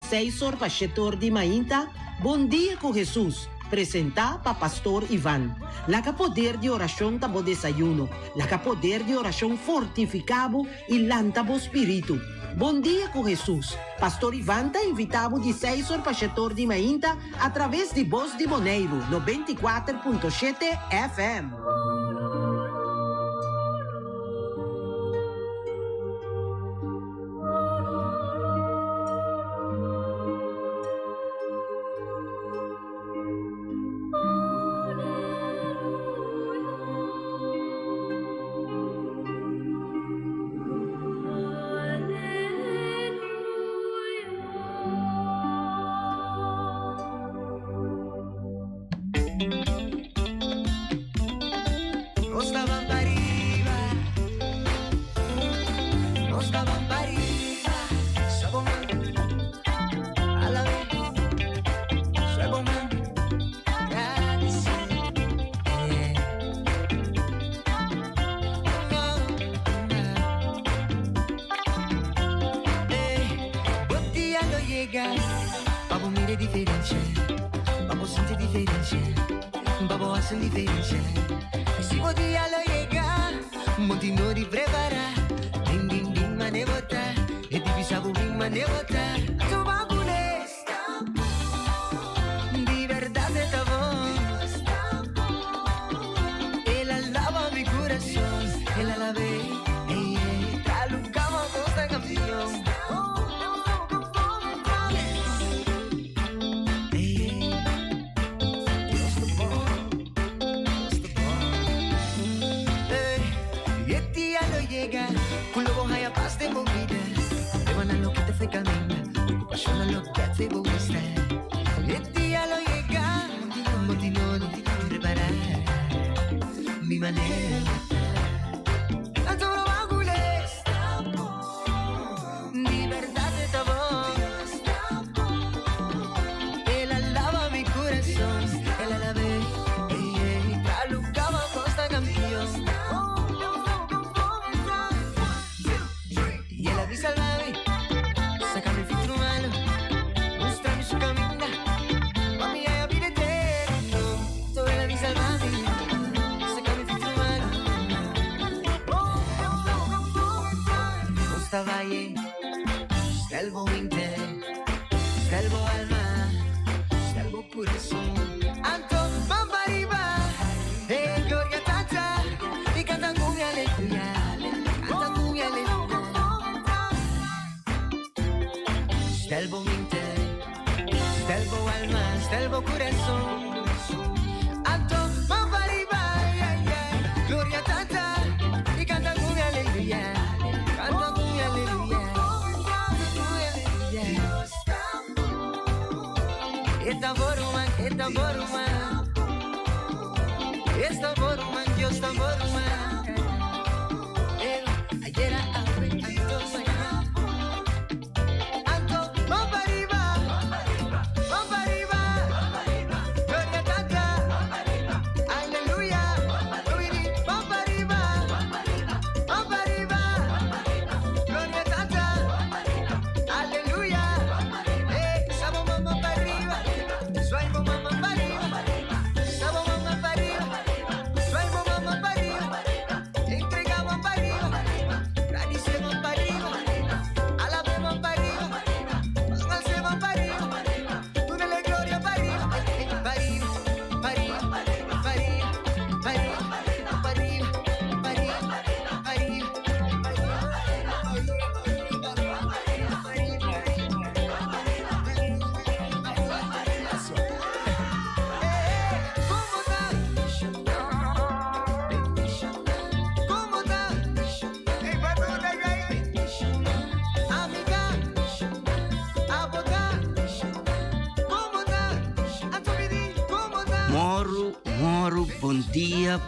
Seisor Pachetor di Mainta, Bom Dia com Jesus, presentar para Pastor Ivan. La poder de oração tabo desayuno, la poder de oração fortificado e lantabo espírito. Bom dia com Jesus. Pastor Ivan está invitado de Seisor Pachetor de Mainta através de Voz de Boneiro, 94.7 FM.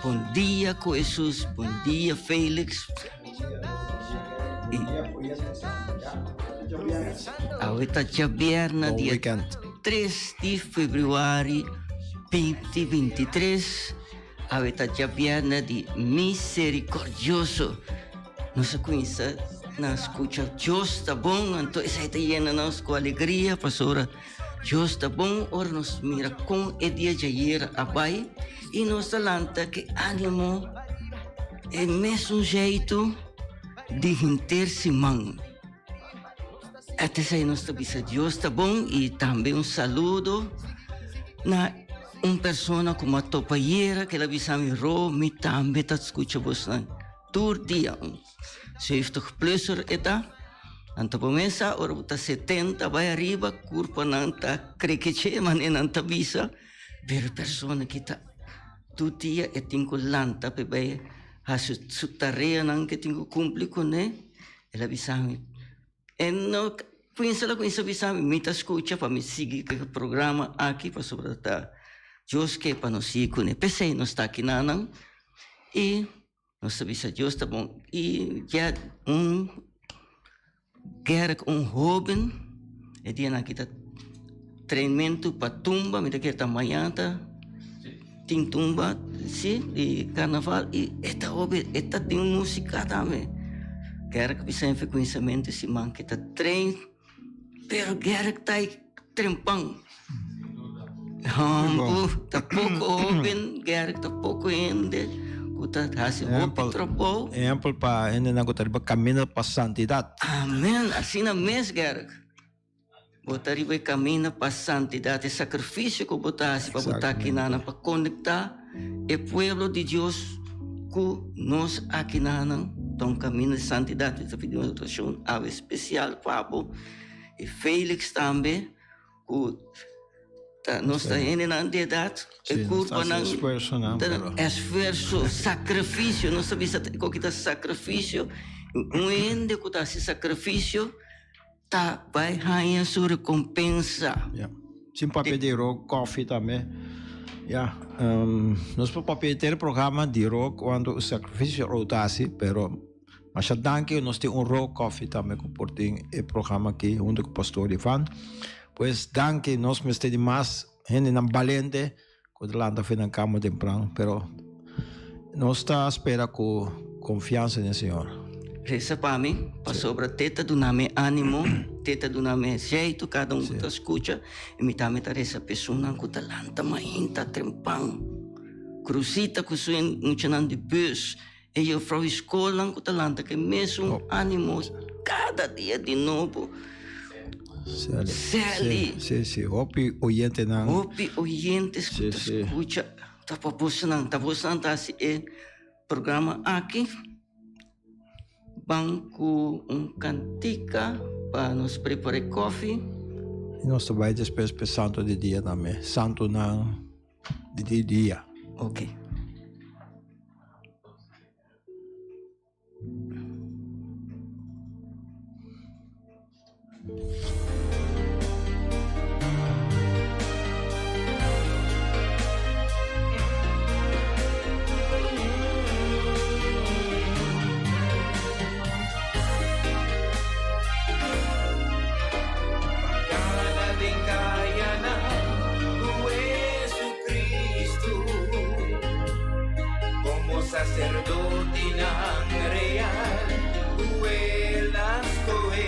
Bom dia com Jesus, bom dia Felix. Aveta Jaberna, dia 3 de fevereiro 2023. Aveta Jaberna de misericordioso. Nossa conhece na escucha Deus está bom, então isso está llena nós com alegria, pastora. Deus está bom, ora nos mira com o dia de ayer abai e nos talanta que ânimo é mesmo jeito de hinter-se mão. Até aí nós estamos Deus está bom e também saludo na pessoa como a topaieira que ela bisa me me também está escuta você todo dia. 70 plezier eta. Anta pomesa ora buta 70 vai arriba curpa nanta crequeche manen anta bisa ver persona kita tu dia e tingo lanta pe vai a su tarea nan que tingo cumpli con ne e la bisami e no pensa la pensa bisami mi ta escucha pa mi sigi que programa aqui pa sobrata Dios que pa no si con ne pese no sta aqui nanan e nós sabemos que Deus está bom. E já quer jovem, e dia na kita treinamento para tumba, me daqui até amanhã tem tumba, sim, e carnaval e esta jovem, esta tem música também. Quer que você tenha conhecimento se man que está trein, pero quer que está trempang. Tá pouco jovem, quer que está pouco ainda. Exemplo para ainda não gostaria de caminhar para a santidade. Amém. Assim na mesma guerra. Gostaria de caminhar para a santidade. É sacrifício que botasse para botar aqui na para conectar o povo de Deus com nós aqui na então caminho de santidade. Está pedindo uma oração especial para e Félix também. Nós estamos indo na idade, é culpa não esforço, sacrifício, nós sabemos que é sacrifício, ende que esse sacrifício tá vai ganhar sua recompensa. Sim, para pedir coffee também. Nós podemos pedir programa de rock quando o sacrifício rotasse, mas danke nós temos rock coffee também que portem o programa aqui junto com o pastor Ivan. Pues danke, nós me estamos mais gente não valente quando lá anda fazendo cama temprano, pero nós está à espera com confiança no Senhor. Reza para mim, para sobre teta do nome ânimo, teta do nome jeito, cada que tá escuta, e me também tá essa pessoa que tá lanta mainta trempang, cruzita que sou um chanão de bus, e eu fui escola que tá lanta que mesmo ânimo cada dia de novo. Sally. Sim. Opi oyente não. Opi oyentes que escuta. Tá passando assim é programa aqui. Banco cantica para nos preparar coffee. E nós também depois para santo de dia também. Santo não de dia. Ok. Sacerdote ng real, huwelas koe.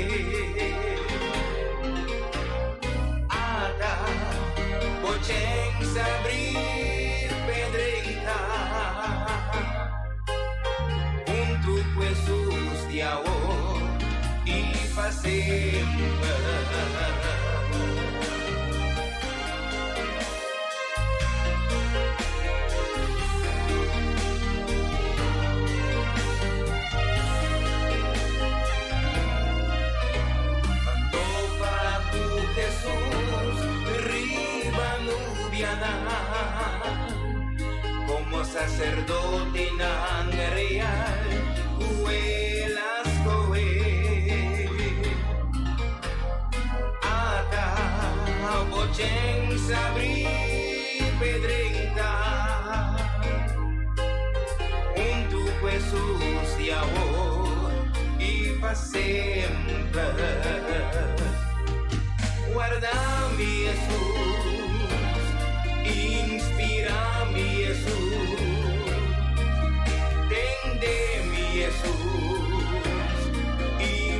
Ata, bocheng sabrir pedreita. Junto con Jesús diao y pa siempre. Como sacerdote ng real, huwelas koe. Ata, bocheng sabri pedreita. Junto con Jesús de ahora y pa siempre. Guarda-me, Jesus, inspira-me, Jesus, tende-me, Jesus, e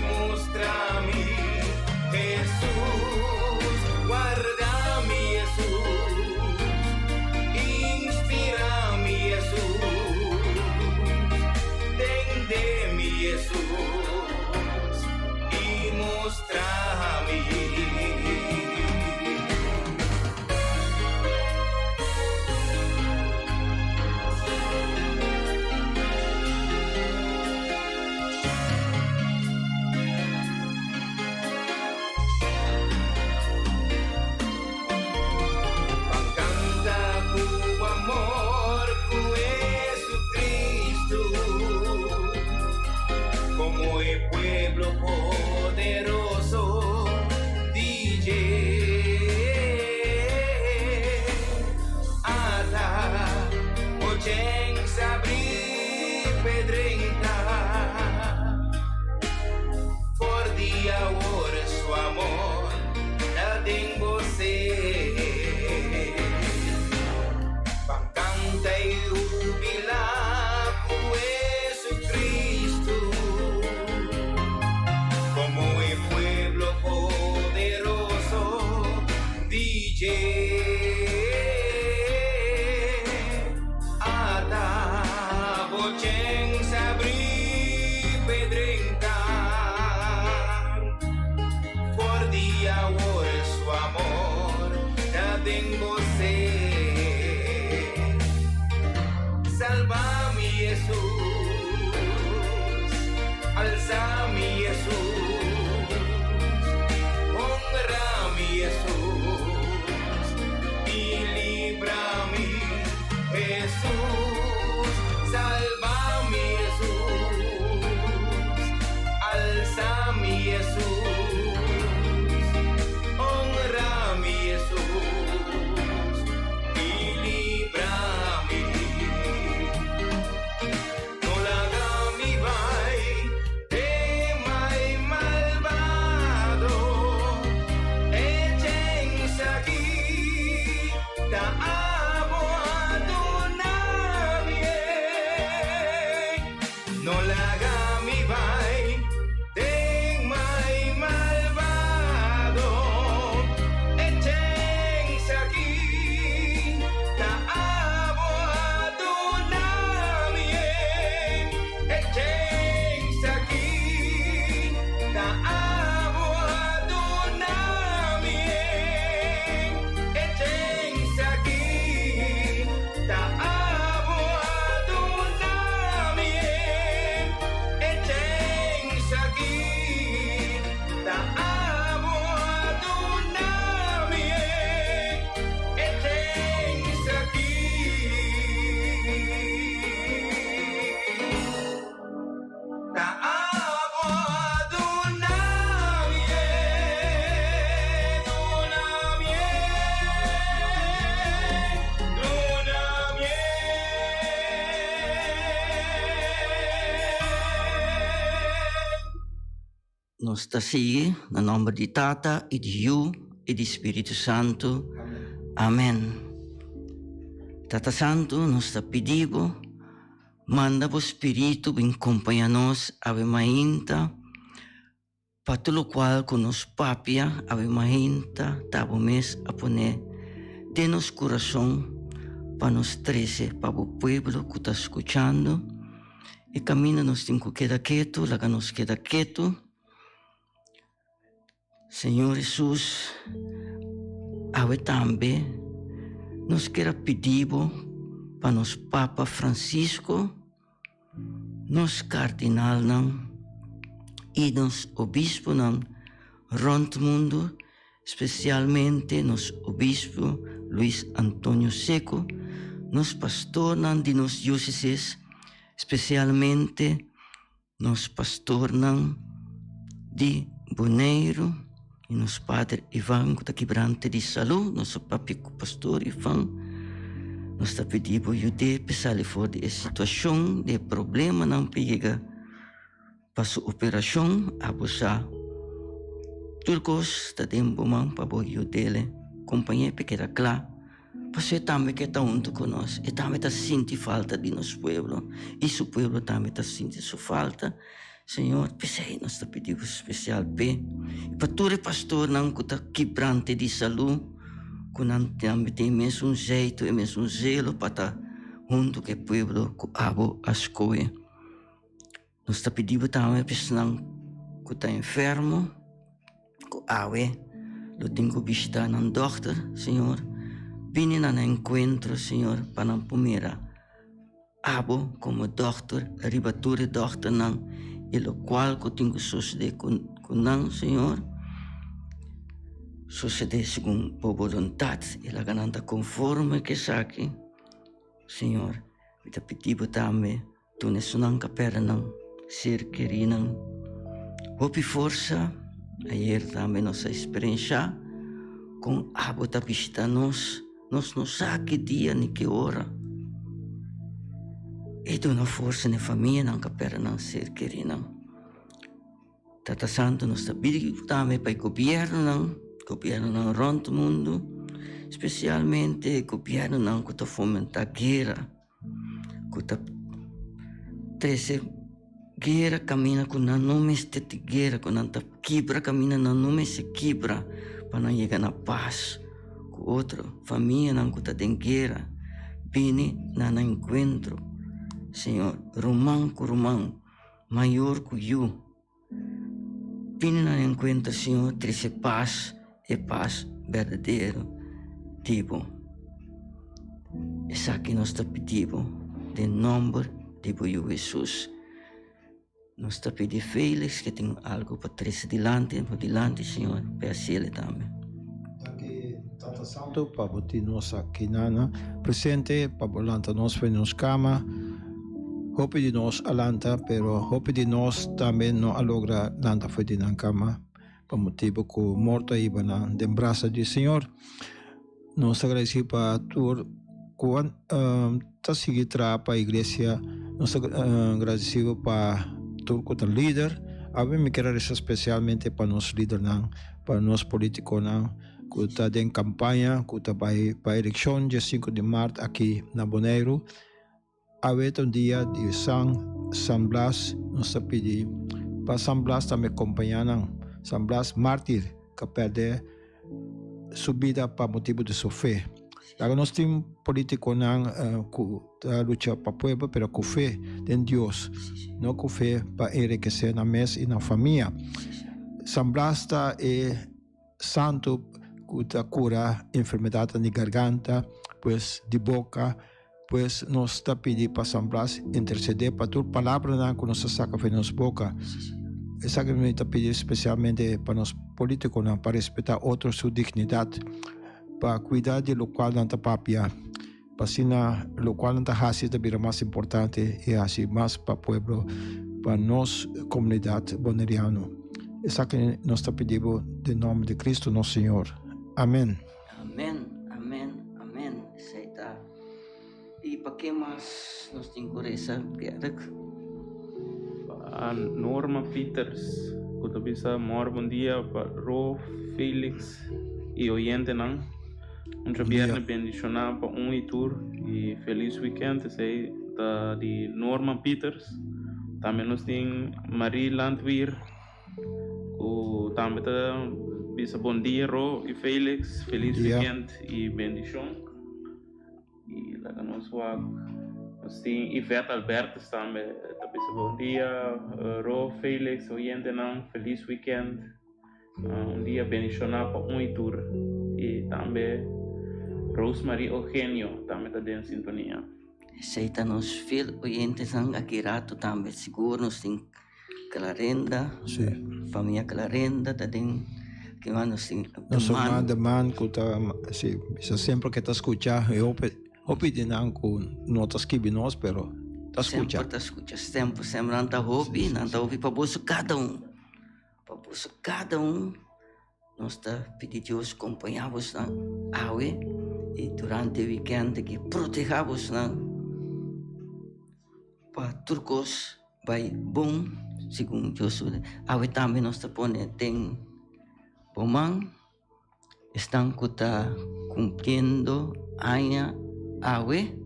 en você. Salva-me, Jesus, alza-me, Jesus, honra-me, Jesus, e livra-me, Jesus. Salva-me, Jesus, alza-me, Jesus, honra-me, Jesus, e livra-me. No lagami vai de mai malvado, e senza chi da amo adonare. No lagami vai de mai malvado, e senza chi da amo adonare. E senza chi da amo adonare. E senza chi da amo adonare. E senza chi da amo adonare. E senza chi da amo adonare. Luna Nos ta sigue, na nome di Tata, e di Figlio, e di Spirito Santo. Amen. Tata Santo, nos ta pedivo, manda vo Spirito vin acompanha nos ave mainta, pa tudo qual con nos papia ave mainta, tabo mes a poner de nos corazón, pa nos trece, pa vo pueblo que está escuchando, e camina nos tinco queda quieto, laga nos queda quieto. Senhor Jesus, ave também nos quer pedir para nos Papa Francisco, nos cardinal e nos obispo rond mundo, especialmente nos obispo Luis Antônio Seco, nos pastor de nos dioceses, especialmente nos pastor de Boneiro, e nos Padre Ivan, que está quebrante de saúde, nosso papico pastor Ivan, nós está pedindo ajuda para sair fora de situação, de problema, não pega para sua operação, abusar. Turcos está dando mão para ajudar dele, companhia pequena claro, para ser também que está junto conosco, e também está sentindo falta de nosso povo, e seu povo também está sentindo sua falta. Senhor, pensei, nós te pedimos especial bem. Para todo pastor não que está quebrante de saúde, que não tem mesmo jeito e mesmo zelo para estar junto com o povo, que abo as coisas. Nós te pedimos também para pessoas que está enfermo, que awe, lo tenho visitar na doctor, Senhor. Vini na encontro, Senhor, para não primeira. Abo como doctor, ribature doctor não. E lo qual que tenho suceder com não, Senhor, suceder segundo a vontade e a ganância conforme que saque, Senhor, me te pedivo também, tu ne sunan capera não, ser querido, hopi força, ayer também nossa experiência, com abo ta visita nos não sabe que dia nem que hora, e tu na força na família não capera não ser querido. Tata Santo nos está pedindo também para o governo não rond mundo, especialmente o governo não que está fomentando guerra, que está trece guerra caminha com não nome de guerra, com não está quebra caminha não nome se quebra para não chegar na paz, com outra família não que está em guerra, vini não encontro, Senhor, romão com romão, maior que eu. Vini não encontro, Senhor, trece paz e paz verdadeiro. tipo. Essa que nós está pedindo, de nome de Jesus. Nós está pedindo Félix que tem algo para trazer dilante, Senhor, para ele também. Daqui, Tata Santo, para botar nossa quinana presente, para botar nós para nos cama. Hope de nós alanta, pero hope de nós também não alogra nada foi de na cama. Para motivo que morto aí na dembraça de Senhor. Nós agradecemos para tu quando tá seguir para a igreja. Nós agradecemos para tu como líder. A mim me quero especialmente para nós líder não, para nós políticos não. Que está em campanha, que está para a eleição dia 5 de março aqui na Bonaire. Havia dia de San Blas, nós pedimos para San Blas também acompanhar San Blas mártir que perde subida para motivo de sua fé. Agora nós temos políticos que lutam para o povo, mas com fé em Deus, não com fé para enriquecer na mesa e na família. San Blas é santo que cura enfermidade de garganta, pues de boca. Pues nós está pedindo para San Blas interceder para tua palavra que nos saca de nossa boca. Essa que nós está pedindo especialmente para nós políticos para respeitar outros sua dignidade, para cuidar de lo qual não está papia, para assim lo qual não está fácil também mais importante e assim mais para o povo, para nós comunidade boneriana. Essa que nós está pedindo em nome de Cristo nosso Senhor. Amém. Amém. E para que mais nós temos essa piada? A Norma Peters, que bisa bom dia para Ro, Felix e oyente não. Viernes bendicionado para e tour e feliz weekend. Sei da de Norma Peters. Também nós temos Marie Landweer, que também bisa bom dia Ro e Felix, feliz weekend e bendição. E lá nós temos Ivete Alberto também, bom dia, Ro, Felix, oyente não, feliz weekend, dia bendicionado para e tour. E também Rosemary Eugenio também está em sintonia. Aceita nos fiel oyentes aqui rato também, seguro nos tem Clarenda, família Clarenda, também que nós temos demanda que está sempre que está escutando, eu hope não com notas que nós, pero está escutando. Sempre não está hope para bolso cada nós está pedindo Deus acompanhamos na aue e durante o weekend que protegamos na para turcos vai bom segundo Deus. Aue também nós está pondo tem bomang estão cumprindo aue,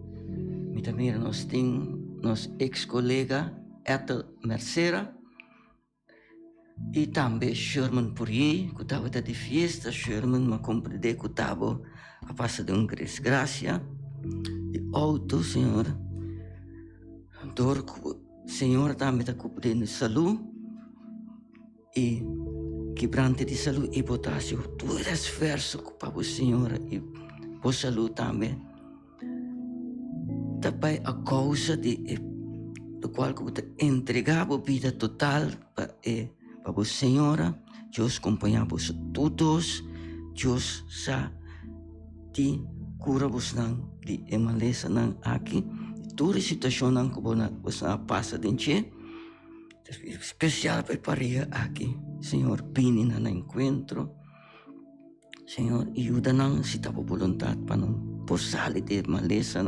me também nós temos nosso ex-colega Ethel Mercera e também Sherman Puri, que estava de festa, Sherman me compreendeu que estava a passar de desgraça de auto, Senhor. Dor que Senhor também está cumprindo saúde e quebrante de saúde e potássio, todo esforço para o Senhor e por saúde também. Também a causa do qual você entregava a vida total para a Senhora, Deus acompanhava-vos todos, Deus sa te cura-vos de emaleza aqui, toda a situação que você passa dentro, especial para aqui, Senhor, bem no encontro, Senhor, ajuda-nos se está a vontade para não por sair de maleza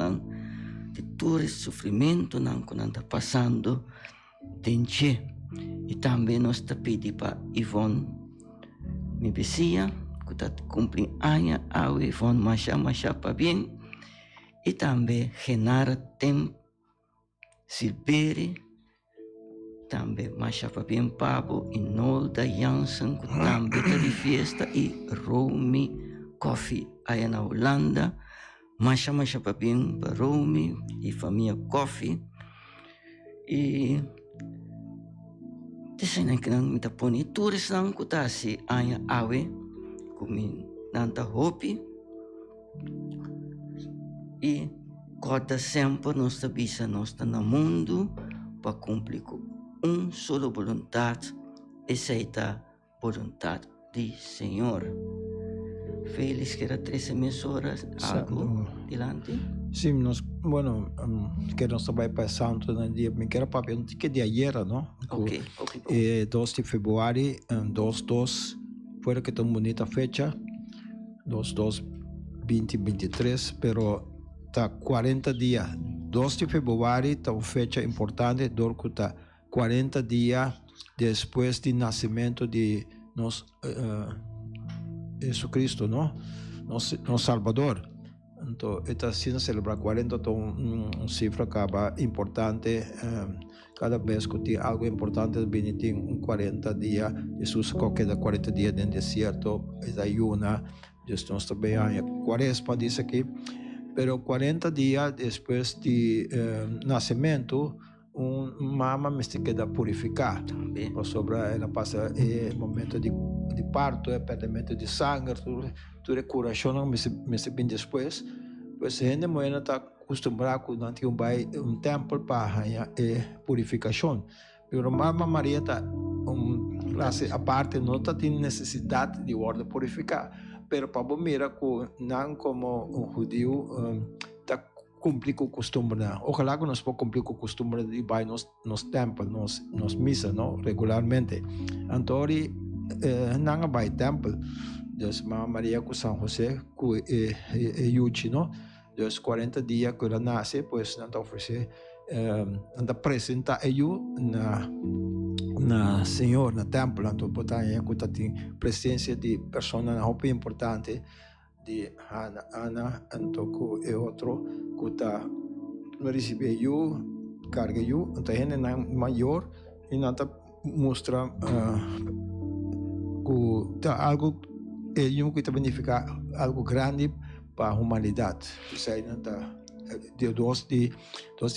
de todo esse sofrimento que nós está passando dentro. E também nós está pedindo para Ivone, minha vizinha, que está cumprindo anos, a Ivone Macha para bem. E também Renara Tem Silveri, também Macha para bem Pablo, e Nolda Jansen, que também está de festa, e Romy Coffee, aí na Holanda. Macha para bem para Romy e família Coffee. E Desenho que não me taponi turis não kutasi aya awe kumi nanta hopi E cada sempre nós bisa nós está no mundo para cumprir com solo vontade, essa é a vontade do Senhor. Feliz que era 13 horas, algo delante. Sim, nós, bueno, que nós vai para Santo no dia, me quero para um que de ayer, não? Ok. 2 de fevereiro, 2 foi que tão bonita fecha, 2023, pero tá 40 dias. 2 de fevereiro tá uma fecha importante, porque tá 40 dias depois do nascimento de nosso Jesus Cristo, não? Nosso Salvador. Então, esta cena celebrar 40 é uma cifra que é importante. Cada vez que tem algo importante, tem 40 dias. Jesus queda 40 dias no deserto, é ayuna. Nós também há quaresma, diz aqui. Pero 40 dias depois do nascimento, mama me queda purificar. Sobre ela passa momento de parto, perdimento de sangue, tudo é curação, mas bem depois. Pois a gente moeda está acostumada com um templo para purificação. Mas a Mama Maria está classe a parte, não tem necessidade de ordem purificar. Mas para mirar não como um judeu está cumprir com o costume. Ojalá que nós possamos cumprir com o costume de ir nos templos, nos missas, regularmente. Então, não vai templo. Deus Mama Maria com São José com Yuchi, não? Deus 40 dias que ela nasce, pois não está oferecer, não apresentar eu na Senhor, na templo, então portanto tem presença de pessoas na roupa importante de Ana, então que é outro que está recebe eu, carga eu, então ele é maior e não está mostra que algo ele que significa algo grande para a humanidade. Isso aí não está de 2 de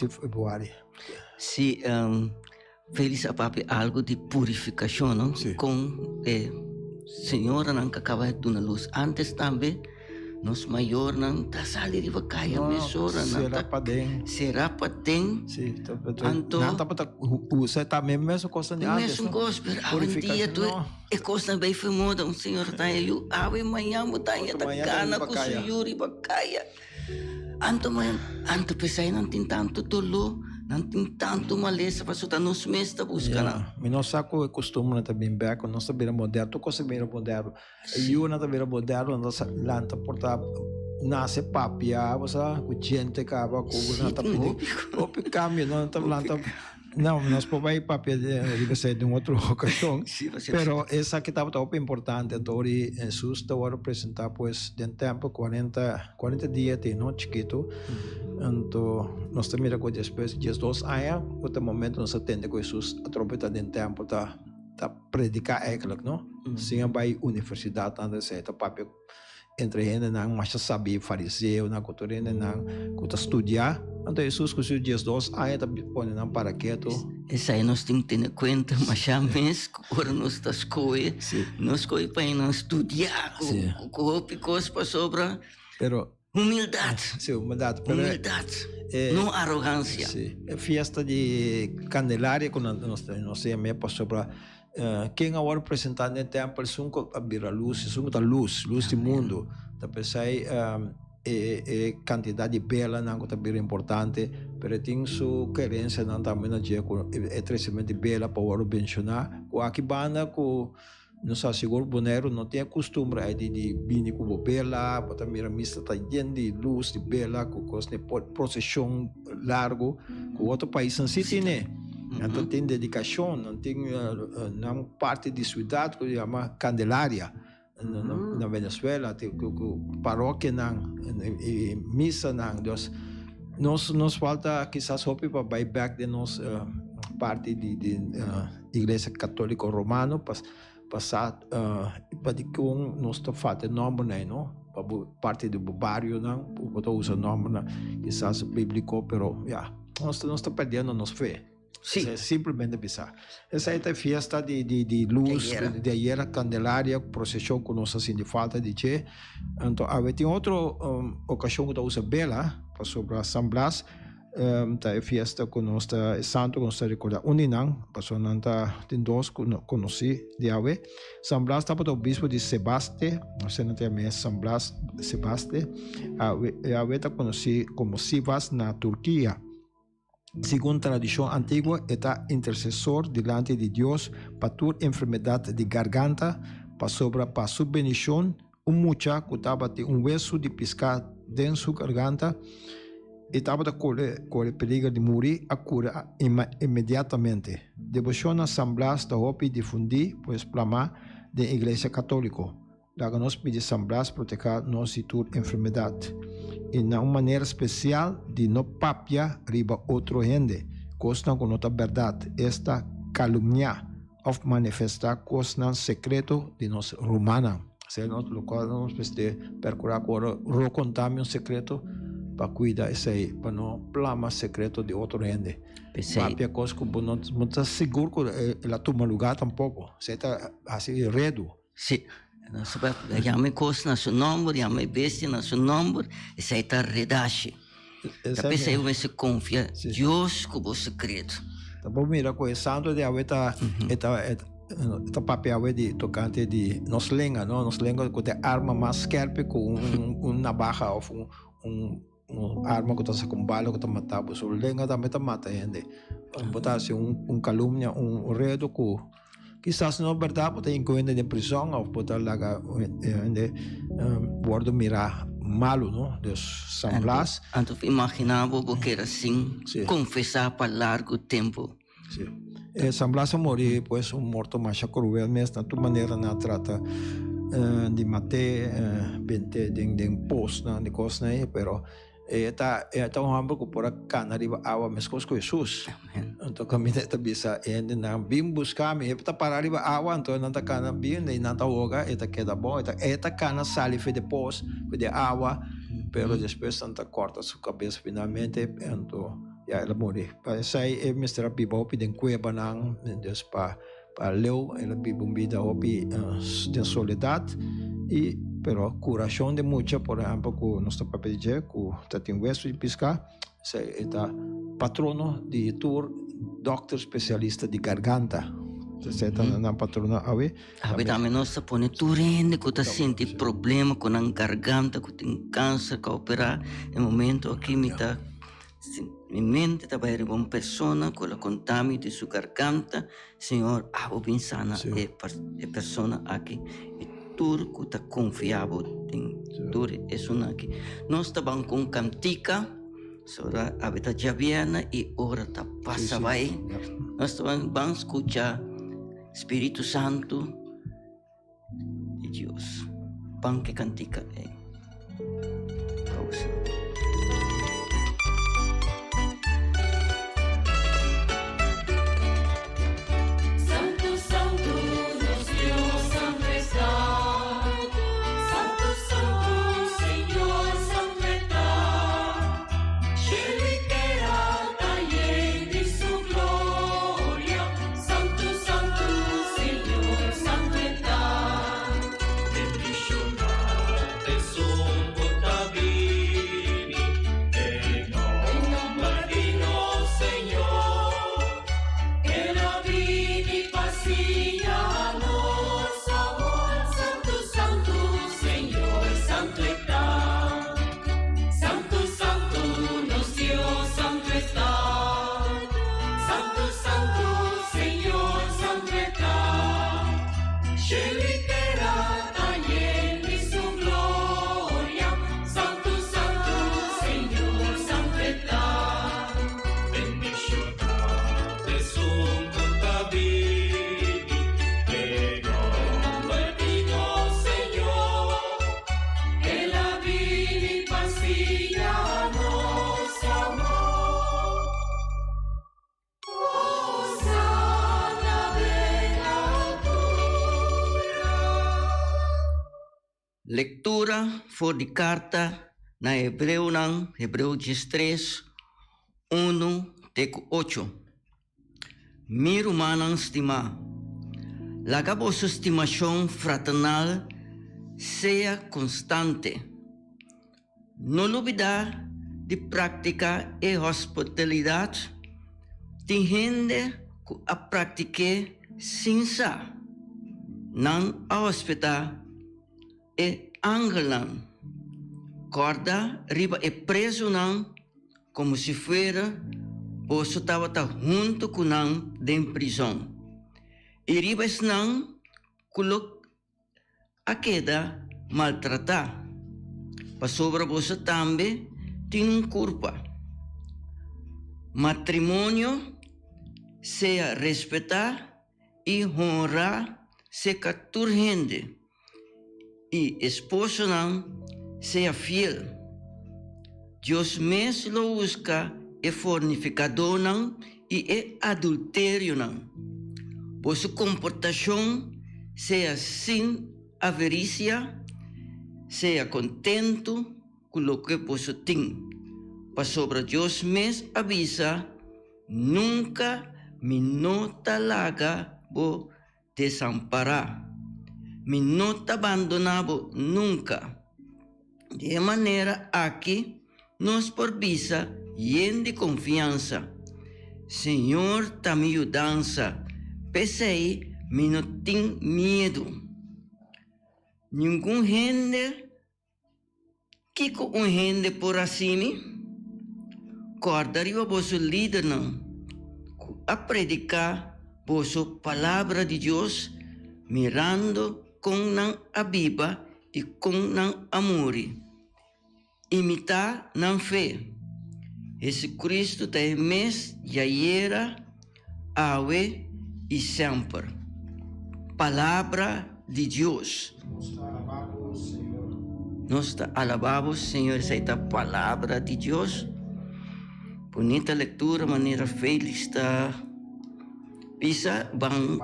fevereiro. Sim, feliz a papi algo de purificação, não? Sim. Com Senhora não acaba de dar luz. Antes também nos maior não tá salir de vacaia mesora não será para tem sim não tá para usa também mesmo coisa de antes mesmo coisa pero um dia tu é coisa bem famosa um senhor tá aí ave manhã mutanha tá cana com senhor e vacaia anto pensei não tem tanto dolo não tem tanto maleza para soltar nos meses da busca não mas nós saco é costume também bem quando nós sabemos moderno tu coisa bem moderno e eu não também moderno nós lá tá portar nasce papia você com gente acaba com não tá pedindo cambio não tá lá não nós podemos ir papia de ser de outra ocasião pero essa que estava tão importante então Jesus estava a representar pues de tempo 40 dias de não chiquito então nós também depois de 2 anos outro momento nós atende com Jesus a trompeta de tempo tá predicar eigenlijk não sim vai universidade antes tá papia entre gente não mais sabia fariseu na cultura não que estudar então Jesus com seus dias 2 anos tá põe não para quieto essa aí nós temos que ter conta mas já mesmo agora nós está escolhe nós escolhe para não estudar com opicos para sobra pero humildade sim humildade não arrogância a festa de Candelária quando nós sei me passou para quem agora apresentar no templo são a vir a luz do mundo da pessoa quantidade de bela não é bem importante mas tem sua querência não também na dia é trecimento bela para mencionar com aqui banda com não sei seguro boneiro não tem costume de vir com bela para também a missa está de luz de bela com coisa de procissão largo com outro país não se tem não tem dedicação, não tem não parte de cidade que se chama Candelária na Venezuela, tem paróquia não, missa não, nos falta quizás hope para buy back de nossa parte de igreja católica romana passar para que nós está falta nome não, parte do bairro não, para usar nome quizás bíblico, pero nós está perdendo nossa fé. Sí. Simplemente bisa. Essa é a festa de luz, de ayer, Candelaria, procissão que nós assim de falta de che. Então, tem outra ocasião que usa bela para sobre San Blas. Tá festa que nós tá santo que nós tá recordar uninang, passou não tá tem dois conheci de ave. San Blas tá para o bispo de Sebaste, nós não tem mais San Blas Sebaste. Ave tá conheci como Sivas na Turquia. Segundo tradição antiga, está intercessor delante de Deus para toda enfermidade de garganta, para sobra para sua bendição, mucha que estava de hueso de piscar dentro sua garganta, e estava de correr perigo de morrer, a cura imediatamente. Devoção a San Blas da Hopi difundir, pois plama da Igreja Católica. Lá que nós pedimos San Blas proteger nós de toda enfermidade. E uma maneira especial de não papiar riba outra gente, coisa com outra verdade, esta calúnia, ou manifestar coisa secreto de nós romana. Se nós colocamos este percurar agora, contar secreto para cuidar isso aí, para não plama secreto de outra gente. Papia coisa que não está seguro que ela toma lugar tampouco. Você está assim redo. Sim. Sebab llame kos na seu nome, llame bestia na seu nome, e sai tá redache. Tapi saya mesti confia Deus com o segredo. Tá bom, mira, com santo de aveta eta papel de tocante de nos lenga, não? Nos lenga com a arma mais scarpe com navaja ou arma que está com bala que está matando, so lenga também está matando gente. Botar assim calúnia, redo com quizás não é verdade, pode encontrar em prisão ou pode largar bordo mirar malo, não? De San Blas. Então imaginava que era assim, confessar por largo tempo. San Blas morreu, pois morto mais cruel, mas de toda maneira não trata de matar, bente de post, de coisa aí, pero está hambre que por acá arriba agua mescos com Jesus. Então kami na bisa na bim buscar me está para arriba agua, então não tá cana bim nem não tá oga, eta queda bom, eta cana sale fe de pos, de agua, pero depois Santa corta sua cabeça finalmente, então já ela morre. Para sair mistura bibo piden cueva nang, Deus para leu ela bibumbida opi de soledade e pero curação de mucha, por exemplo, com nosso papel de com tatim hueso de piscar, é patrono de tour, doctor especialista de garganta. Você está na patrona ave. Ave também nós põe turende que tá sente problema com a garganta, que tem câncer, que operar, no momento aqui me tá em mente tá vai uma pessoa com a contamina de sua garganta, Senhor, ave pensana é pessoa aqui. Tur que está confiável em tur é uma aqui. Nós estamos com cantica, sora habita javiana e ora tá passa vai. Nós vamos escutar Espírito Santo de Deus. Pan que cantica é. Pausa. Lectura for de carta na Hebreu 13, 1-8. Miro manang estima. Laga vossa estimação fraternal seja constante. Não olvidar de praticar a hospitalidade. Tem gente que a pratique sinsa. Não a hospital e angelan. Corda riba e preso não como se fuera posso estava junto com não de prisão. E riba não colok a queda maltratar. Para sobre você também tem culpa. Matrimônio seja respeitar e honrar se caturrende. E esposo não seja fiel. Deus mesmo lo busca e fornificador não e é adultério não. Vossa comportação seja sem avarícia, seja contento com o que você tem. Para sobre Deus mesmo avisa, nunca me nota laga vou desamparar. Me nota abandonado nunca. De maneira aqui, nós por visa e de confiança. Senhor, tá me ajudando. Pensei, me não tenho medo. Nenhum gente que com um gente por acima, cordaria vosso líder não, a predicar vossa palavra de Deus, mirando com não a Bíblia e com não amor. Imitar não fé. Esse Cristo tem mes já era, ave e sempre. Palavra de Deus. Nós alabamos, Senhor, essa palavra de Deus. Bonita leitura, maneira feliz está. Pisa, bang,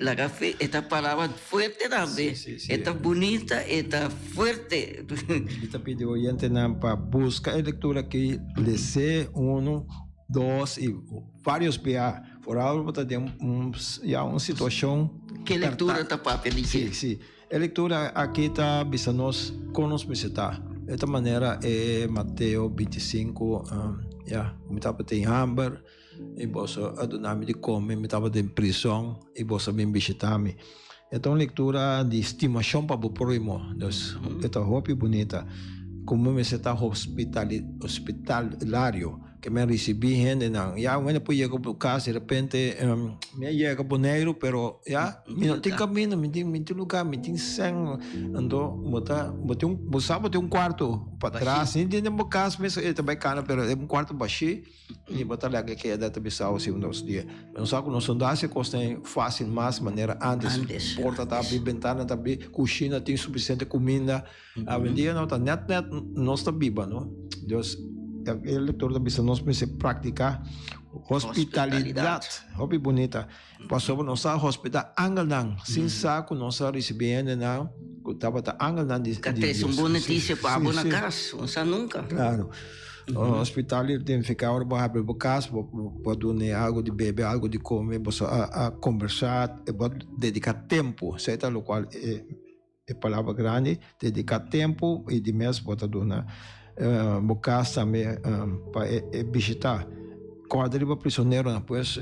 laga fe, esta palavra fuerte também. Esta bonita, esta fuerte. Kita pide oyente na para buscar a leitura aqui, DC 1, 2 e vários PA. Por algo tem uma situação. Que leitura está para pedir? Sim. A leitura aqui está bisa nós visitar. De esta maneira é Mateus 25, me estava em Hamburg, e você adonami de comer, me estava em prisão, e você me visitar-me. Então, leitura de estimação para o próximo. Então, esta roupa bonita. Como me está hospitalário, que me recebi gente, não. Já, quando eu chego para casa, de repente, me chega para o negro, pero, me não tem caminho, me tem lugar, me tem sangue. Então, botei um quarto para trás, não tem uma casa, mas é também cana, pero é um quarto baixo, e botar lá que é data bissau, assim, uns dias. Não sabe que nós andamos, custa fácil, mais maneira antes. Porta está bem, ventana está bem, cozinha tem suficiente comida. A vendia não está net, não está viva, não? Deus, a leitura da Bíblia nós precisamos praticar hospitalidade. Hobby bonita. Passou por nossa hospital, angelang, sem saco, nossa recebendo, não? Estava angelang de Deus. Uma boa notícia para a na casa, não sabe nunca. Claro. O hospital tem que ficar para abrir a casa, para dar algo de beber, algo de comer, para conversar, para dedicar tempo, certo? O qual é palavra grande, dedicar tempo e de mês para dar casa também para visitar. Quando ele vai prisioneiro, depois,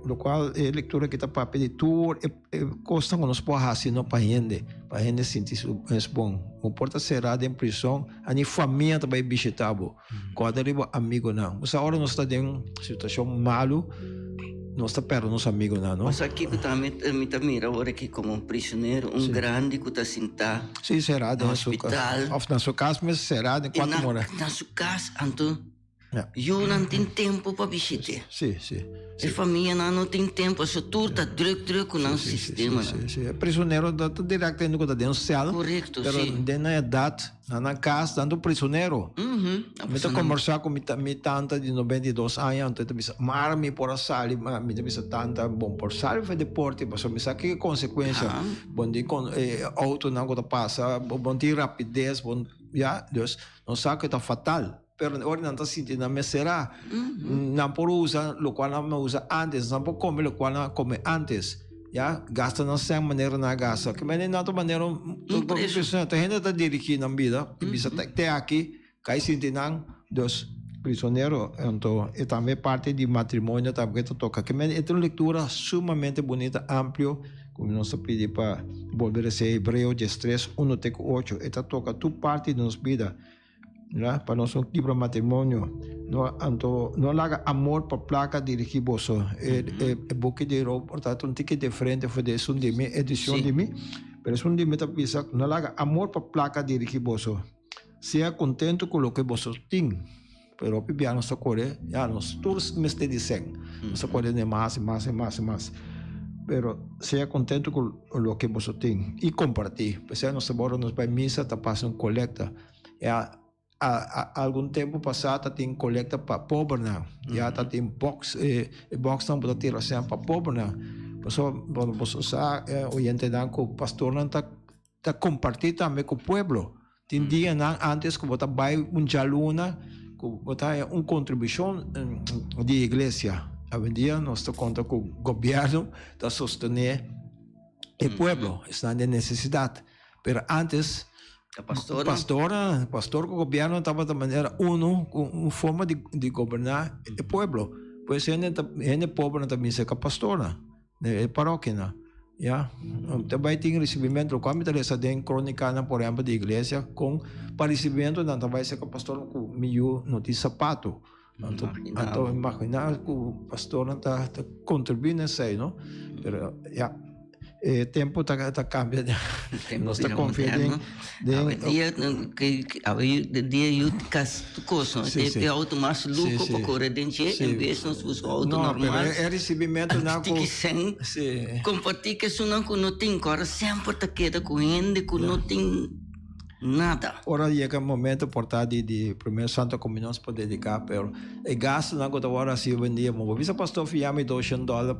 o qual é leitura que está para pedir tudo, custa que nós podemos fazer para a gente sentir bom. Não importa será em prisão, a minha família também visitar. Quando ele vai amigo, não. Mas agora nós estamos em uma situação malo, nós estamos perto dos nossos amigos, não. Mas aqui que também mira agora aqui como prisioneiro, grande que está sentado. Sim, será no hospital. Na sua casa, mas será de 4 horas. Na sua casa, então. Eu não tenho tempo para visitar. Sim. A família não tem tempo, só tudo está druk no sistema. Sim. O prisioneiro está direto dentro da cela. Correto, pero sim. Mas na idade, na casa, dando prisioneiro. Eu estou conversando com minha tanta de 92 anos, então eu disse, marmi por a sala, minha tanta bom por sala, foi deporte, mas eu sabe que consequência, bom dia com auto não que passa, bom dia rapidez, bom, Deus, não sabe que está fatal. pero ahora no está sintiendo mesera. No por usar lo cual no usa antes, no por comer lo cual no come antes. Ya, gasta não sem maneira na gasta. Que maneira não maneira a gente está dirigindo a vida, e bisa até aqui, cai sintinang dos prisioneiros, então é também parte de matrimônio também que toca. Que maneira é uma leitura sumamente bonita, amplo, como nós pedimos para volver a ser Hebreu 13, 1-8, esta toca tu parte de nossa vida. ¿Ya? Para nosotros libro matrimônio não laga amor para placa dirigiboso buque de roupa portanto ticket de frente foi de um de mim edição de mim mas um de mim tá pensando não laga amor para placa dirigiboso seja contento com o que você tem pero piano só corre já nos todos mes te dizem só corre de mais pero seja contento com o que você tem e compartir porque nós agora nos vai missa tá passando coleta algum tempo passado tem coleta para pobre não já tem box não pode ter assim para pobre não pessoal você usar oriente não que o pastor não tá compartilhando também com o povo tem dia não antes que você vai jaluna que você contribuição de igreja hoje em dia nós estamos conta com o governo para sustentar o povo está em necessidade mas antes pastor com o governo estava de maneira uma forma de governar o povo. Pois gente pobre também se que pastora, é paróquia, já. Também tem recebimento, como interessa em crônica, por exemplo, de igreja, com para recebimento não também se que pastor com meio não tem sapato. Então imaginar que o pastor não está contribuindo nisso aí, não? Pero já. Tempo está cambiando. Nós está confiando dia eu caso coisa é auto mais louco para correr dentro em vez de nós usar auto normal é recebimento não que sem compartilhar que isso não tem agora sempre tá queda com gente que não tem nada. Ora chega o momento portado de primeiro Santa Comunhão para dedicar, pero e gasto na outra hora se vendia, mo visa pastor fiame $200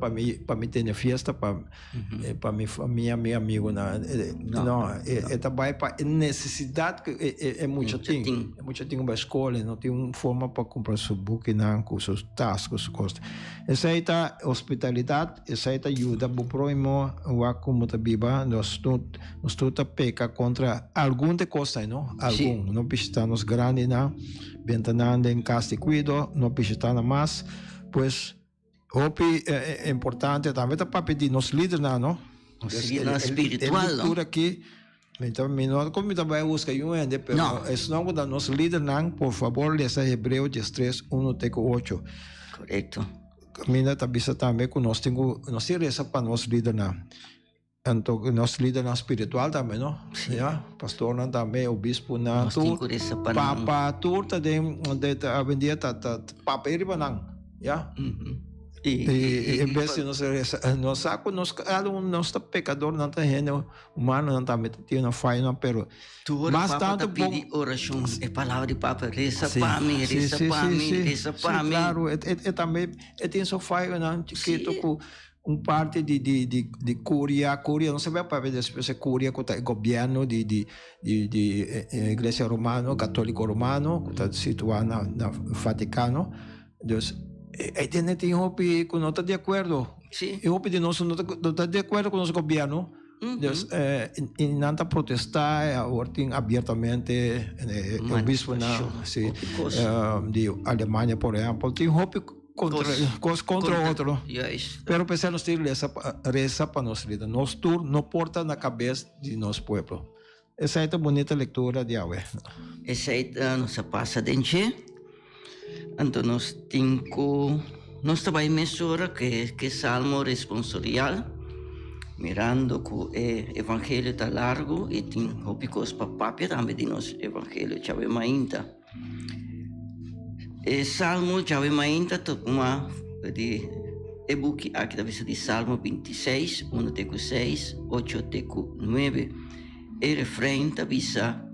para mim ter festa para minha família, meu amigo não é também para necessidade que é muito tempo para escola, não tem uma forma para comprar seu book não com seus tascos costas. Essa aí tá hospitalidade, essa aí tá ajuda pro próximo o como tá biba nós tudo peca contra algum de coisa, não? Algum, não visitamos grande, não? Ventanando em casa de cuido, não visitamos mais, pois é importante também para pedir nos líderes, não? Nos líderes espiritual, não? Aqui, como também busca gente, pero es não da nos líderes, não? Por favor, leia Hebreu 13, 1-8. Correto. Camina também com nós temos reza para nos líderes, não? Então, nós líder espiritual também, não? Sim. Pastor não também, o bispo não. Nós temos essa Papa, turta de avendia papa iriba não, já? E em vez de nós saco cada nós tá pecador não tá gente humano não tá metendo na falha, pero mas tanto pedir oração, é palavra de papa, reza para mim, reza para mim. Claro, é também tem só falha não, que tô parte de curia, não se vai para ver se curia com o governo de igreja romana, católico romano, que está situado na Vaticano. Então, aí tem hopi que não está de acordo. E hopi de nós não está de acordo com o nosso governo. Então, e não está protestar, ordem abertamente, o bispo de Alemanha, por exemplo, tem hopi contra outro. Pero pensamos ter reza para nós líder. Nós tur não porta na cabeça de nosso povo. Essa é a bonita leitura de Yahweh. Essa é nossa passa dentro. Então nós temos nós também mesura que salmo responsorial mirando que o evangelho está largo e tem hopicos para papel também de nosso evangelho chave mainta. Salmo chave mainta uma de e-book aqui da vista de Salmo 26, 1-6, 8-9. E refrão da vista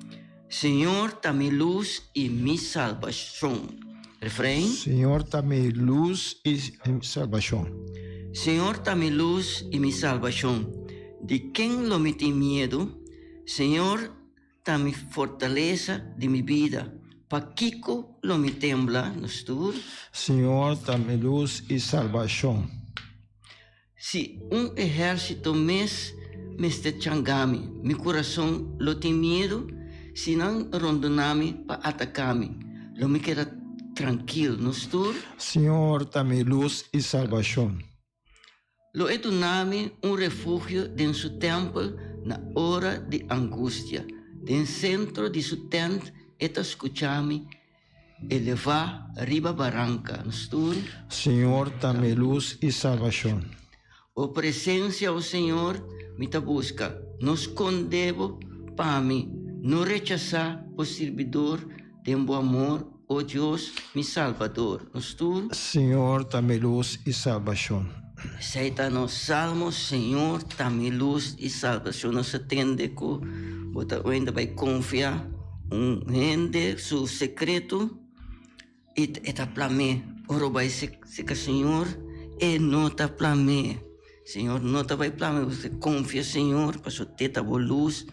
Senhor, dá-me luz e me salvação. Refrão. Senhor, dá-me luz e me salvação. Senhor, dá-me luz e me salvação. De quem não me tem medo, Senhor, dá-me fortaleza de minha vida. Paquico lo me tembla, nos tur. Senhor, dá-me luz e salvação. Se exército me está changami, meu coração lo tem medo, se não rondonami para atacar-me. Lo me queda tranquilo, nos tur. Senhor, dá-me luz e salvação. Lo etunami refúgio dentro seu templo na hora de angústia. Dentro centro de seu tent, eta escuchami elevar riba barranca, nos tur. Senhor, dá-me luz e salvação. O presença do Senhor me ta busca. Nos condebo para mim. Não rechazar o servidor de bom amor, oh Deus, meu Salvador. Nos tur. Senhor, dá-me luz e salvação. Seita no salmo, Senhor, dá-me luz e salvação. Nos atende que você ainda vai confiar rende seu secreto e tá para mim. Ora vai ser que Senhor e nota para mim. Senhor, nota vai para mim. Você confia, Senhor, para sua teta boa luz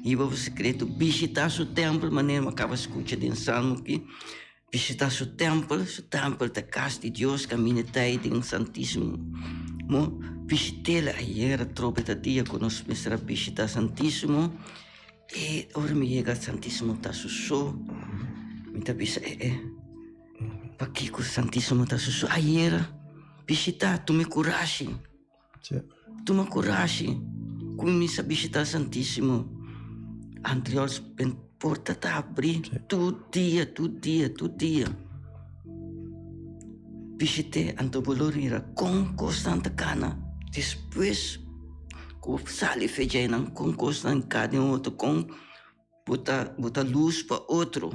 e o secreto. Visitar seu templo, maneira acaba escutando em salmo que visitar seu templo da casa de Deus, caminha até em Santíssimo. Visitei-la ayer, tropa da dia, quando nós começamos a visitar Santíssimo. E ora me chega Santíssimo está susso. Me está bisa para que o Santíssimo está susso. Ayer, visitar, tu me coragem. Tu me coragem. Como me sabe visitar Santíssimo. Anterior, porta está a abrir. Todo dia. Visitei Antobolorira com constante cana. Depois, com sali feijão, com constante cada outro, com botar luz para outro.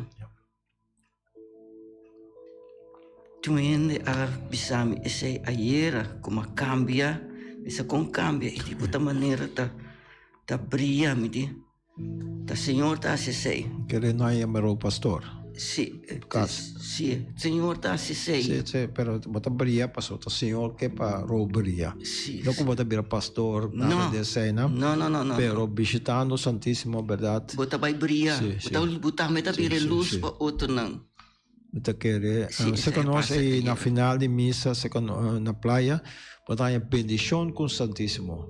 Tu ainda a bisami, esse ayer, como cambia, essa com cambia, e de outra maneira tá brilha, me di. Tá Senhor tá se Querer não é meu pastor. Sim, Senhor tá se Sim, pero bota brilha passou, o Senhor que para roubaria. Sim. Não como bota vir pastor na cena. Não. Pero visitando Santíssimo, verdade. Bota vai brilhar. Bota meta vir luz para outro não. Bota querer. Se conosce aí na final de missa, na praia, bota a bendição com Santíssimo.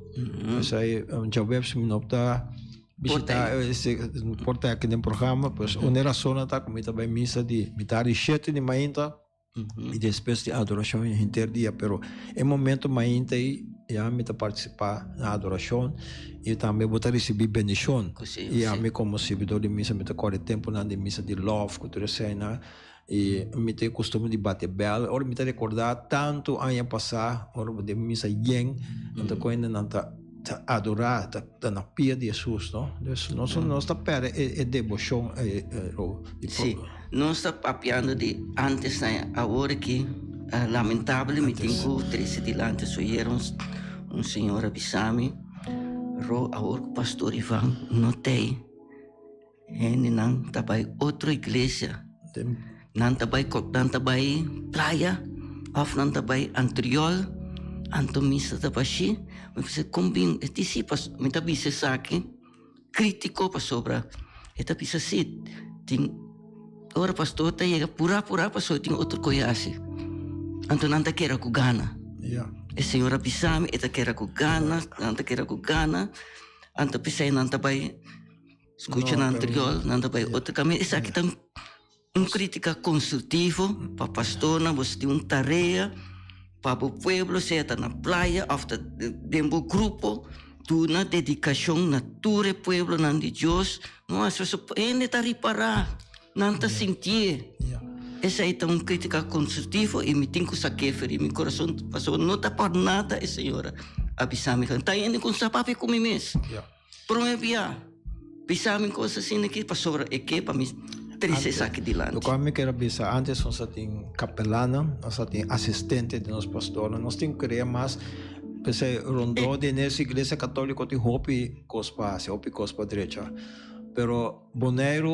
Isso aí, já vemos me nota visitar esse porta aqui no programa, pois uma razão está como também missa de mitar de 7 de manhã e depois de adoração interdia, pero é momento manhã aí já me tá participar na adoração e também botar receber bendição e a me como servidor de missa me tá corre tempo na de missa de love cultura cena e me tem costume de bater bell, ora me tá recordar tanto ano passar, ora de missa yen, então quando não tá adorar na pia de Jesus, não? Nós está pera é devoção sim, nós está papiando de antes agora que lamentável me tenho 13 de antes só era senhor abisami agora o pastor Ivan notei ele não tá vai outra igreja não tá vai praia of não tá vai anterior anto missa da baixi, mas você combina, antecipa, me tá bisa saque, crítico para sobra, eta bisa sit, ting, ora pastor tá chega pura pastor ting outro coiase, anto nanta quera ku gana, e senhora bisame, eta quera ku gana, nanta quera ku gana, anto pisai nanta vai, escucha na anterior, nanta vai outro caminho, essa aqui tam crítica construtivo, para pastor na você tem tarefa para o pueblo, se está na praia, dentro do grupo, tu na dedicação na tua pueblo, na de Deus, não é só ainda está reparar, não está sentir. Essa é uma crítica construtiva e me tenho que saber, meu coração passou, não está por nada, a senhora, avisar-me, está indo com sapato com mim mesmo. Prometeu, avisar-me coisas assim aqui, para sobre a equipa, me triste aqui de lá. Eu como quero avisar, antes nós tínhamos capelana, nós tínhamos assistente de nosso pastor, nós tínhamos que criar mais, pensei, rondou de nessa igreja católica, tem hopi cospa direita. Pero Bonaire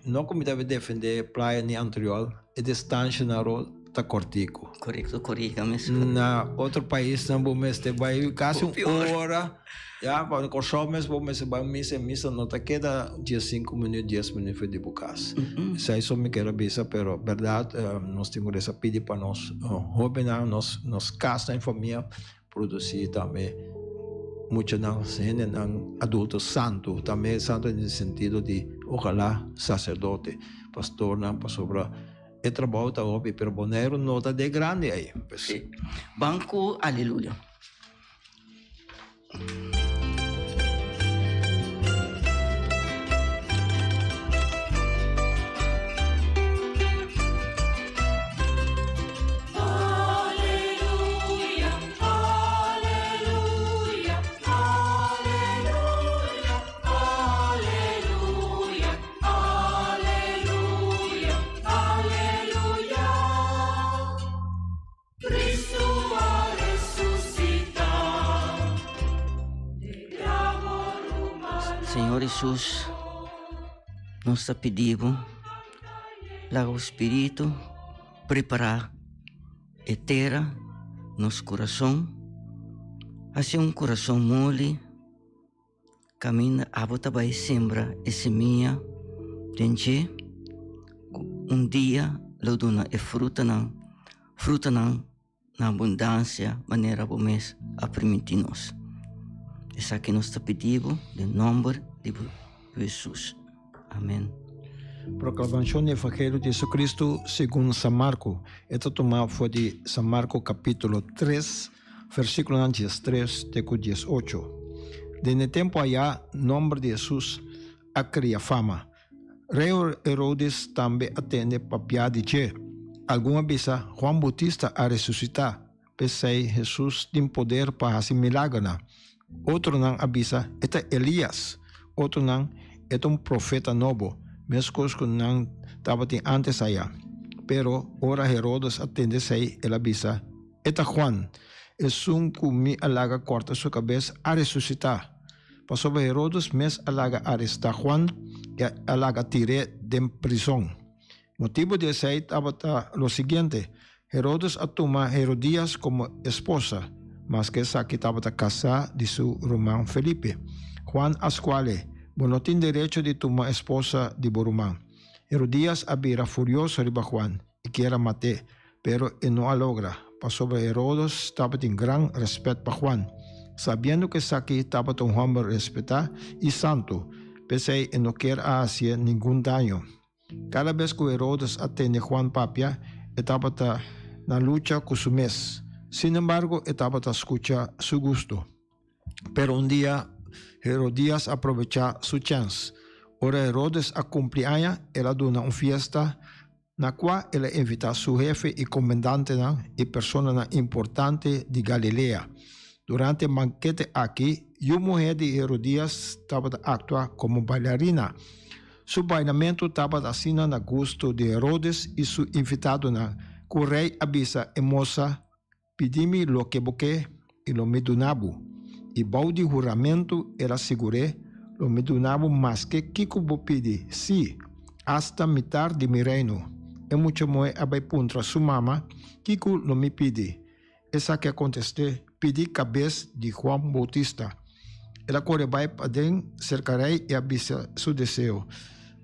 não como deve defender praia nem anterior, e distância na rua, tá cortico. Correcto, corrígame. Na outro país não vamos este vai quase Pô, pior. hora. Já, para consomers vamos vai missa não tá queda dia 5 minutos, 10 minutos foi de bucas. Isso aí só me quero avisar, pero verdade, nós temos essa pedir para nós jovens, nós casa em família produzir também muito não gente não adulto santo, também santo no sentido de ojalá sacerdote, pastor não para sobra é trabalho tá óbvio, pero bonero nota de grande aí. Sí. Banco, aleluya. Senhor Jesus, nós te pedimos, lá o Espírito, preparar a terra, nosso coração, assim coração mole, caminha, abota vai sembra e semeia, dente, dia, lo dona e fruta não na abundância, maneira bom mês a permitir-nos. Essa que nós te pedimos, em nome de Jesus. Amém. Proclamação do Evangelho de Jesus Cristo segundo São Marcos. Esta tomada foi de São Marcos capítulo 3, versículo 3 até 18. Desde tempo allá, nome de Jesus a cria fama. Rei Herodes também atende papia de che. Alguma vez Juan Bautista a ressuscitar. Pensei, Jesus tem poder para fazer milagre. Outro não avisa, é Elias. Outro não, é profeta novo. Mesmo que não estava antes allá. Pero, ora Herodes atende-se, ele avisa, é Juan. É que me alaga corta sua cabeça a ressuscitar. Passou Herodes, mes alaga arrestar Juan e alaga tiré de prisão. Motivo de esse estava o seguinte, Herodes atoma Herodias como esposa, mas que essa que estava casada de seu irmão Felipe. Juan Asquale, não tem direito de tomar esposa de Borumán. Herodias había furioso riba Juan e queria matar, pero não a logra. Pasó Herodes estava em gran respeto para Juan. Sabendo que Saki estava um homem respetado e santo, pensei em não querer fazer nenhum dano. Cada vez que Herodes atende Juan Papia, estava na luta com su mes. Sin embargo, estava a escuchar su gusto. Pero dia, Herodias aprovechou su chance. Ora Herodes a cumpleaños, ela dona uma fiesta na qual ela invita su jefe e comandante e persona importante de Galilea. Durante o banquete aqui, uma mulher de Herodias estava a actuar como bailarina. Su bailamento estava assim na gosto de Herodes e su invitado que o rei avisa a moça, pedi-me lo que boque e lo me donavo. E bau de juramento ela segurei, lo me donavo mais que Kiko bo pedi, sim, hasta metade de mi reino. E muito moe abai contra sua mama, Kiko lo me pedi. Essa que aconteceu, pedi cabeça de Juan Bautista. Ela corre vai para dentro, cercarei e avisa seu desejo.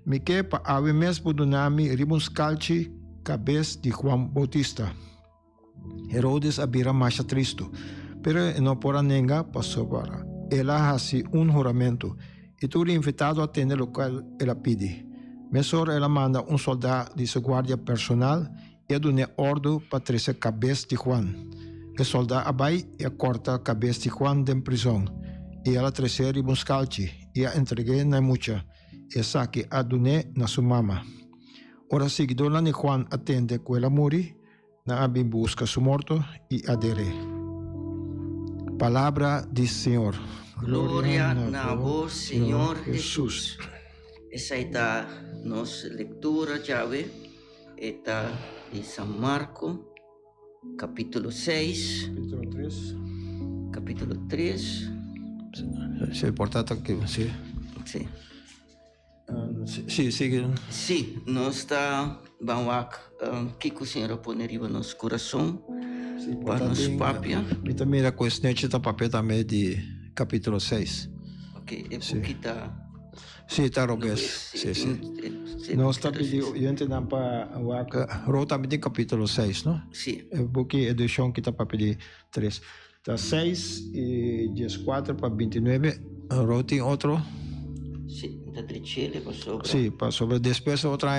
Me que para ave mesmo donami ribuns calci cabeça de Juan Bautista. Herodes abira mais triste, pero não por nenga passou para. Ela hace juramento e tu invitado a atender o qual ela pede. Mesor ela manda soldado de sua guarda personal e dona ordem para trazer a cabeça de Juan. O soldado abai e corta a cabeça de Juan de prisão. E ela trazer ribuns calci e a entreguei na mucha. E saque a dona na sua mama. Ora seguidor de Juan atende que ela morre, na abim busca su morto e adere. Palavra do Senhor. Glória a vós, Senhor Jesus. Essa é a nossa leitura chave, está de São Marcos, capítulo 6. Capítulo 3. Se é importante que você... Sim. Sim, sigue. Sim, nós está banwak kiko senhora poneriva nosso coração Sì, para nos papia. Mita mira com esse nete da papel também de capítulo 6. Ok, e Sì. kita Sì, tá robes. Sì, sì. Nós está pedindo, gente não para waka, rota também de capítulo 6, não? Sim, É porque edição que tá para pedir 3. Tá 6 e 14 para 29, rota em outro. sim, da tricele passou. Sim, para sobre depois outra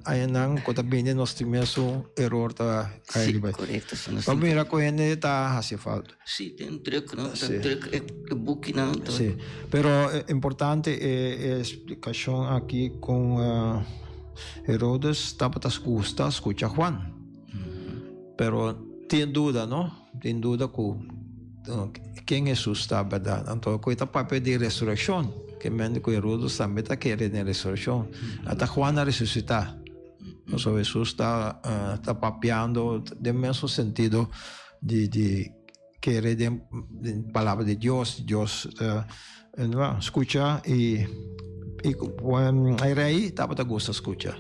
aí não, quando bem nós temos erro tá aí Sim, vai. correto. Para mira com ele tá assim falta. Sim, tem truque, não? Sì. Tem truque, é book, não? Sí, pero importante explicación aquí con Herodes estaba gusta escucha Juan, pero tiene duda, ¿no? Tiene duda quién Jesús está, ¿verdad? Entonces, con esta papel de resurrección, que médico Herodes también está queriendo resurrección, hasta Juan a resucitar. Entonces, Jesús está papeando de mismo sentido de querer de palabra de Dios, escucha y el rey estaba de gusto escuchar.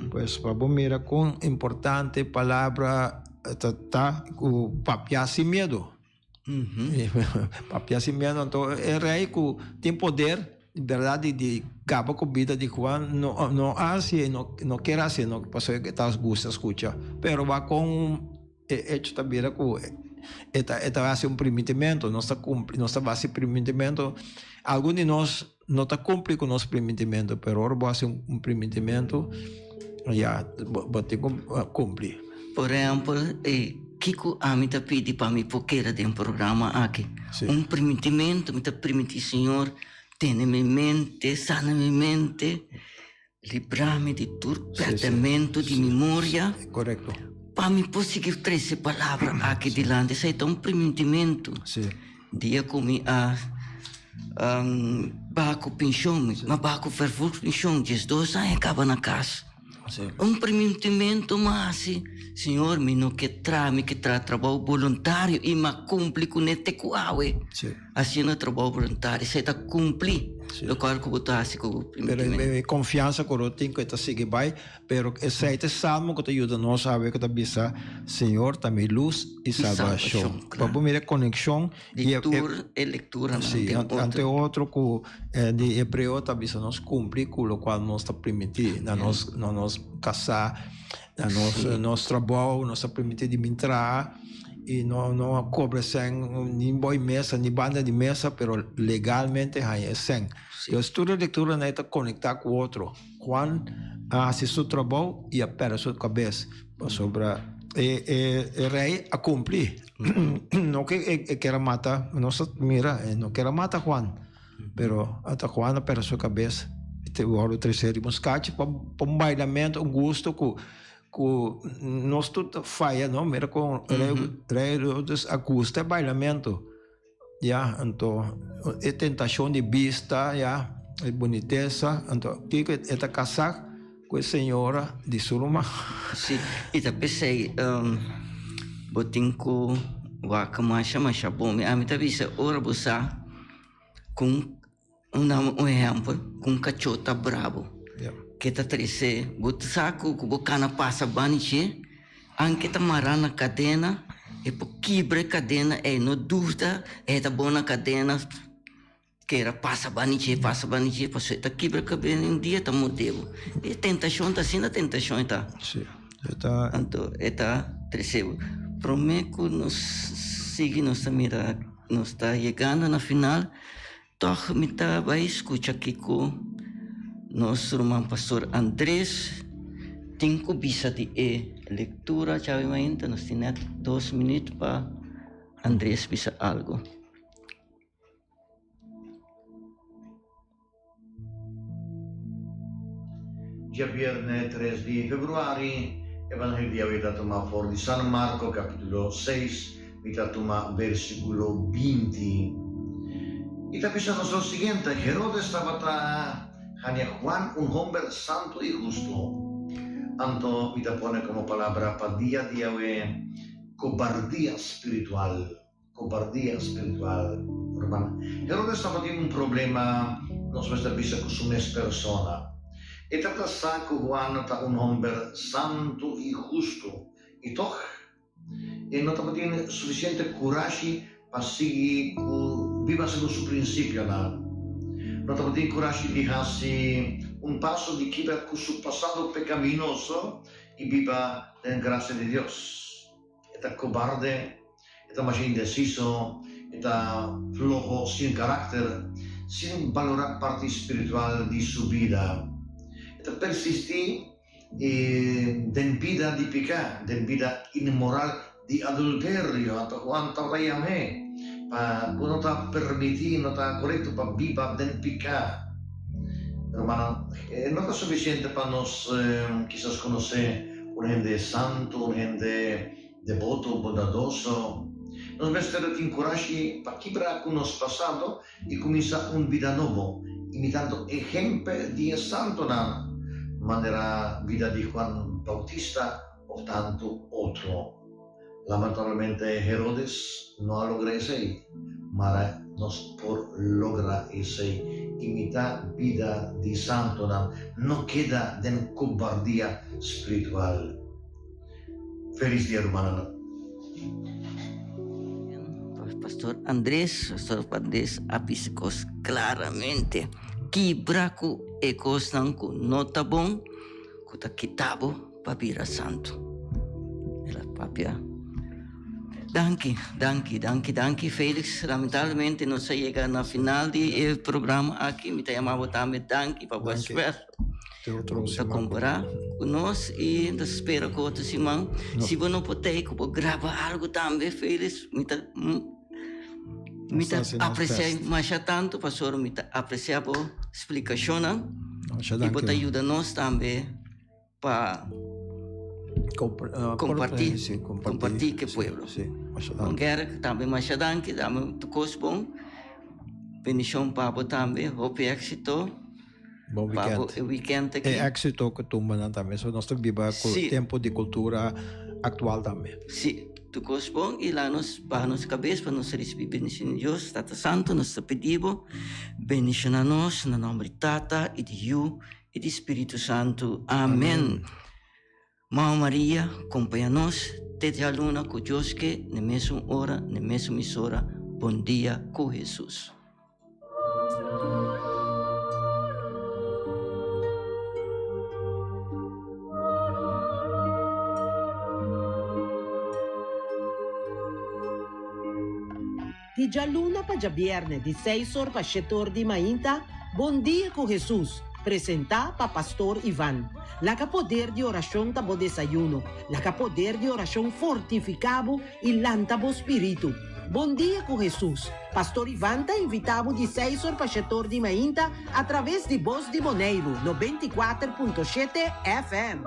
Pues vamos mira con importante palabra papiar sin miedo. Papiar sin miedo. Entonces el rey tiene poder, verdad, de acabar con vida de Juan, no hace, no quiere hacer, no pasa que estás gusto escuchar, pero va con hecho también con esta hace un permitimento, no está base permitimento. Algunos de nosotros no está cumple con nuestro permitimento, pero ahora va a hacer un permitimento, ya, va a cumplir. Por exemplo, Kiko a mim pedi para mim porque era de um programa aqui. Sim. Um permitimento, me permitir, Senhor, tenha minha mente, sana minha mente, livrar-me de tudo, perdimento de memória. Correto. Para mim conseguir trazer palavras aqui delante, isso é um permitimento. Sim. Dia comi a baco pensão, mas baco fervor pensão, diz 2 anos acaba na casa. Sim. Um permitimento, mas Senhor, me não quer trabalho voluntário e me cumpre com este coaue. Sim. Assim não trabalho voluntário, você está cumprir. Eu quero que você assim com o permitimento. Pero confiança que eu tenho que está seguir vai, pero esse salmo que te ajuda nós a ver que está Senhor também luz e salvação. Vamos mirar conexão Leitura, sim, ante outro que de hebreu também nós cumprir com o qual nós está permitir, nós casar, nosso trabalho, nós está permitir de entrar e não cobra sem nem boa mesa, nem banda de mesa, pero legalmente é sem. Eu estudo a leitura não está conectar com o outro. Juan faz seu trabalho e apera sua cabeça sobre o rei a cumprir. Não que quer matar, não quer matar Juan, pero até Juan apera sua cabeça. O terceiro moscate para um bailamento, um gosto que nós tudo falha, não? Mira com rei a custa bailamento, já, então é tentação de vista, já, é boniteza, então que é casar com a senhora de Suruma. Sim, e também pensei, botinho waka masha bom, a mim também se ora buscar com um exemplo, com um cachota bravo. Que tá triste, botar saco, que bocana passa baniche, anche tá marana cadena, e por quebra cadena, é no dúvida, é da boa cadena, que era passa baniche, passou tá quebra cadena, dia tá modelo. E tentação tá assim, a tentação tá. Sim, tá. Então, tá triste. Prometo nos seguir, nos mira, nos tá chegando na final, toch me tá vai escutar aqui com nosso irmão pastor Andrés. Tenho bisa de leitura, já ainda nós temos 2 minutos para Andrés bisa algo. Dia viernes 3 de februari, Evangelio vita toma fuori di San Marco, capítulo 6, vita toma versículo 20. Y también nos lo siguiente, Herodes estaba Hanya Juan, un hombre santo y justo. Anto vita pone como palabra para día cobardía espiritual. Hermano, Herodes estaba teniendo un problema, nos muestra vista con su persona. E tata saco Juan ta un hombre santo e justo. E toch, e non tiene sufficiente coraggio per seguire, viva secondo il suo principio. Non tiene coraggio di farsi un passo di chi per il passato peccaminoso e viva nella grazia di Dio. E cobarde, e más indeciso, e flojo, sin carácter, sin valorar parte espiritual di sua vita. E persistì den vida di peccato, den vida immoral di adulterio, atau quanto vai a me, non ti permetti, non ti corretto per vivere den peccato. Ma non è sufficiente per noi, quizás conocer un gente santo, un gente devoto, bondadoso. Nos deve ter incoraggi per quebrar con nos passato e cominciare una vita nuova, imitando esempio di santo nana. Manera vida di Juan Bautista o tanto otro. Lamentablemente Herodes no ha logrado ese, mas nos por lograr ese imitar vida di santo no queda de cobardía espiritual. Feliz día, hermano. Pastor Andrés apiscos claramente que braco e costan con nota bon kuta kitabo papira santo. La papia. Danke, Felix. Lamentavelmente não se chega na final do programa aqui. Me chamava também danke para você ver. Para comparar conosco e espero que outro Simão. Se você não puder, gravar algo também, Felix. Me apreciar mais tanto, pastor. Me apreciar a explicação. E você ajuda nós também para compartilhar com o povo. Quero também mais danke, também tocos bom. Bendição para também, hope êxito. Bom weekend aqui. E êxito que tumba também, so nós viva com o tempo de cultura atual também. Sim, tocos bom e lá nos para nos cabeça para nos receber bendição de Deus, Tata Santo, nos pedimos bendição a nós, no nome de Tata e de Yu e de Espírito Santo. Amém. Mãe Maria, acompanha-nos, desde a luna com Deus que, na mesma hora, na mesma emissora, bom dia com Jesus. Di già luna pa già viernes, di 6 horas pa 7 horas di mainta, bom dia com Jesus. Presentar para Pastor Ivan. La que poder de oración tabo desayuno. La que poder de oración fortificado y lantabo espíritu. Bom dia com Jesus. Pastor Ivan está invitado de 6 horas para 7 horas de manhã através de Voz de Moneiro, 94.7 FM.